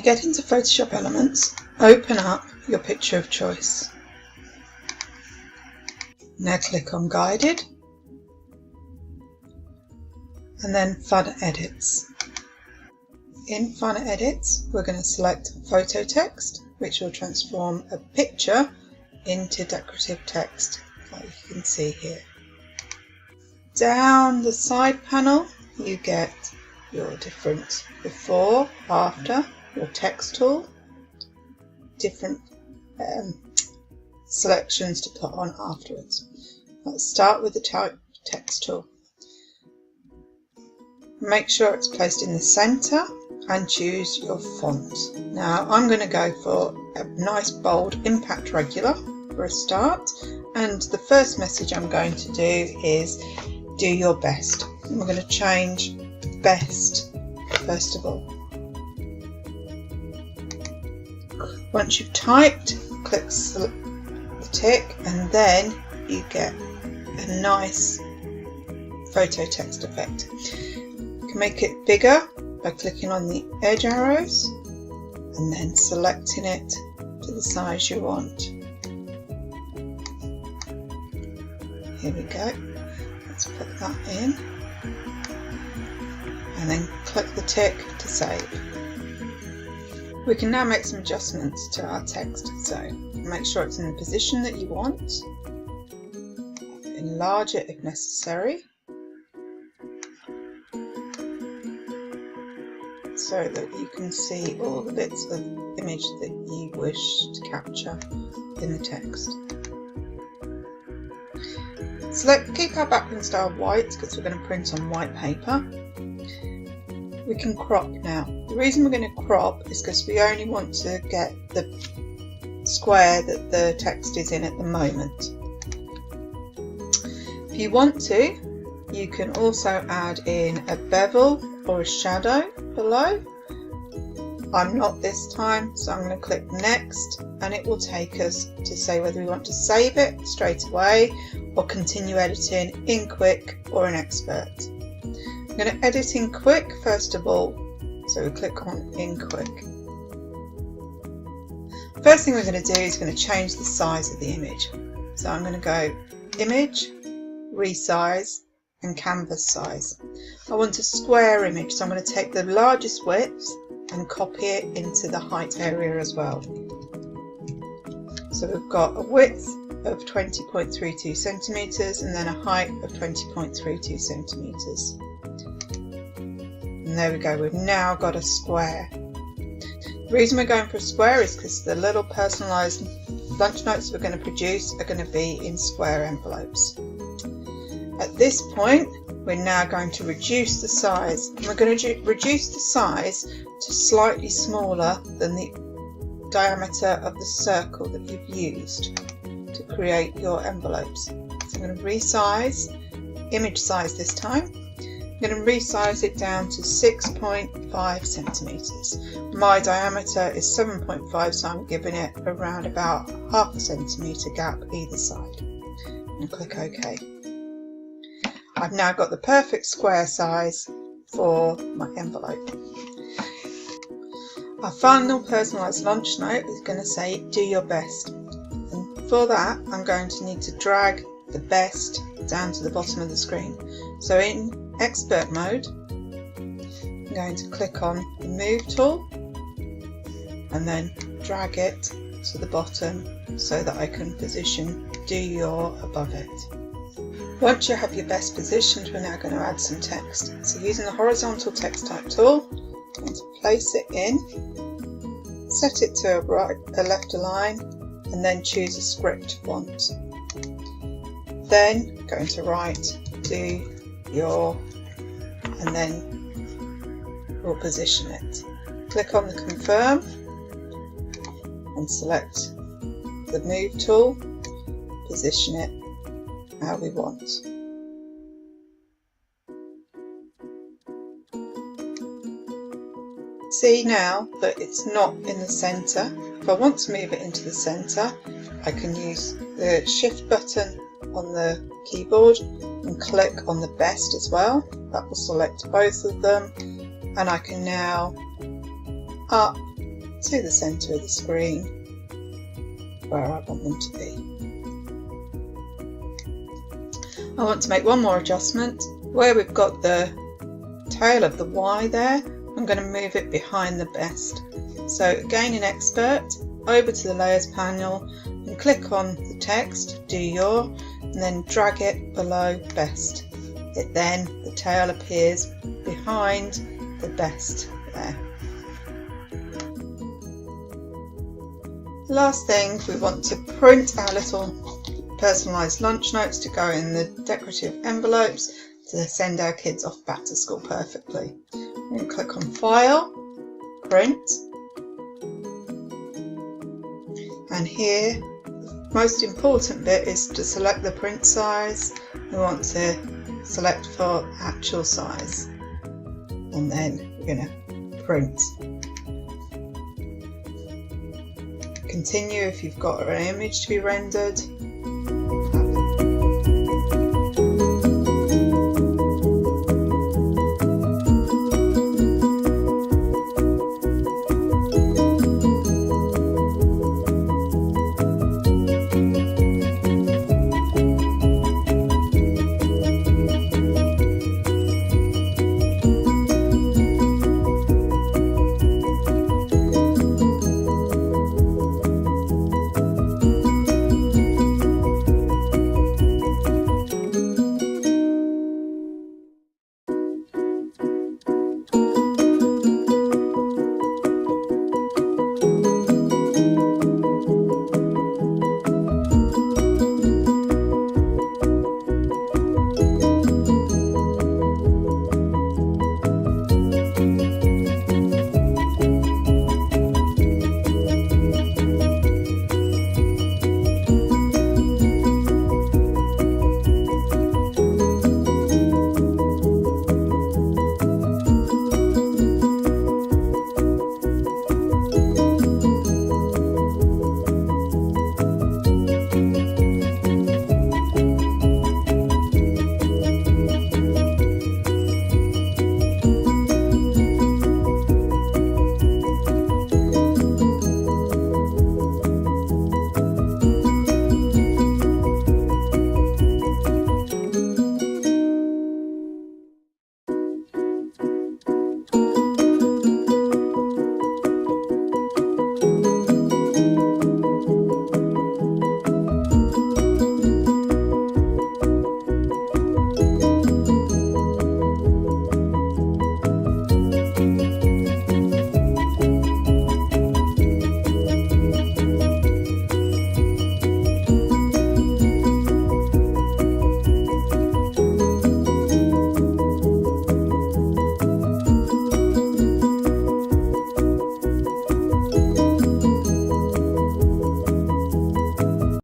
you get into Photoshop Elements, open up your picture of choice. Now click on Guided and then Fun Edits. In Fun Edits, we're going to select Photo Text, which will transform a picture into decorative text, like you can see here. Down the side panel, you get your different before, after, your text tool, different selections to put on afterwards. Let's start with the type text tool. Make sure it's placed in the center and choose your font. Now I'm going to go for a nice bold impact regular for a start, and the first message I'm going to do is do your best. And we're going to change best first of all. Once you've typed, click the tick and then you get a nice photo text effect. You can make it bigger by clicking on the edge arrows and then selecting it to the size you want. Here we go. Let's put that in and then click the tick to save. We can now make some adjustments to our text, so make sure it's in the position that you want, enlarge it if necessary, so that you can see all the bits of image that you wish to capture in the text. Keep our background style white because we're going to print on white paper. We can crop now. The reason we're going to crop is because we only want to get the square that the text is in at the moment. If you want to, you can also add in a bevel or a shadow below. I'm not this time, so I'm going to click Next and it will take us to say whether we want to save it straight away or continue editing in Quick or in Expert. I'm going to edit in Quick first of all, so we click on in Quick. First thing we're going to do is going to change the size of the image. So I'm going to go Image, Resize and Canvas Size. I want a square image, so I'm going to take the largest width and copy it into the height area as well. So we've got a width of 20.32 centimeters and then a height of 20.32 centimeters. And there we go, we've now got a square. The reason we're going for a square is because the little personalised lunch notes we're going to produce are going to be in square envelopes. At this point, we're now going to reduce the size. And we're going to reduce the size to slightly smaller than the diameter of the circle that you've used to create your envelopes. So I'm going to resize, image size this time. I'm going to resize it down to 6.5 centimeters. My diameter is 7.5, so I'm giving it around about half a centimeter gap either side. And click OK. I've now got the perfect square size for my envelope. Our final personalised lunch note is going to say do your best, and for that I'm going to need to drag the best down to the bottom of the screen. So in Expert mode, I'm going to click on the Move tool and then drag it to the bottom so that I can position do your above it. Once you have your best positioned, we're now going to add some text. So using the horizontal text type tool, I'm going to place it in, set it to a left align, and then choose a script font. Then going to write do your, and then we'll position it. Click on the confirm and select the Move tool, position it how we want. See now that it's not in the centre. If I want to move it into the centre, I can use the Shift button on the keyboard and click on the best as well. That will select both of them, and I can now up to the centre of the screen where I want them to be. I want to make one more adjustment. Where we've got the tail of the Y there, I'm going to move it behind the best. So again in Expert, over to the Layers panel and click on the text, do your, and then drag it below best. The tail appears behind the best there. Last thing, we want to print our little personalised lunch notes to go in the decorative envelopes to send our kids off back to school perfectly. We're going to click on File, Print, and here the most important bit is to select the print size. We want to select for actual size, and then we're going to print. Continue if you've got an image to be rendered,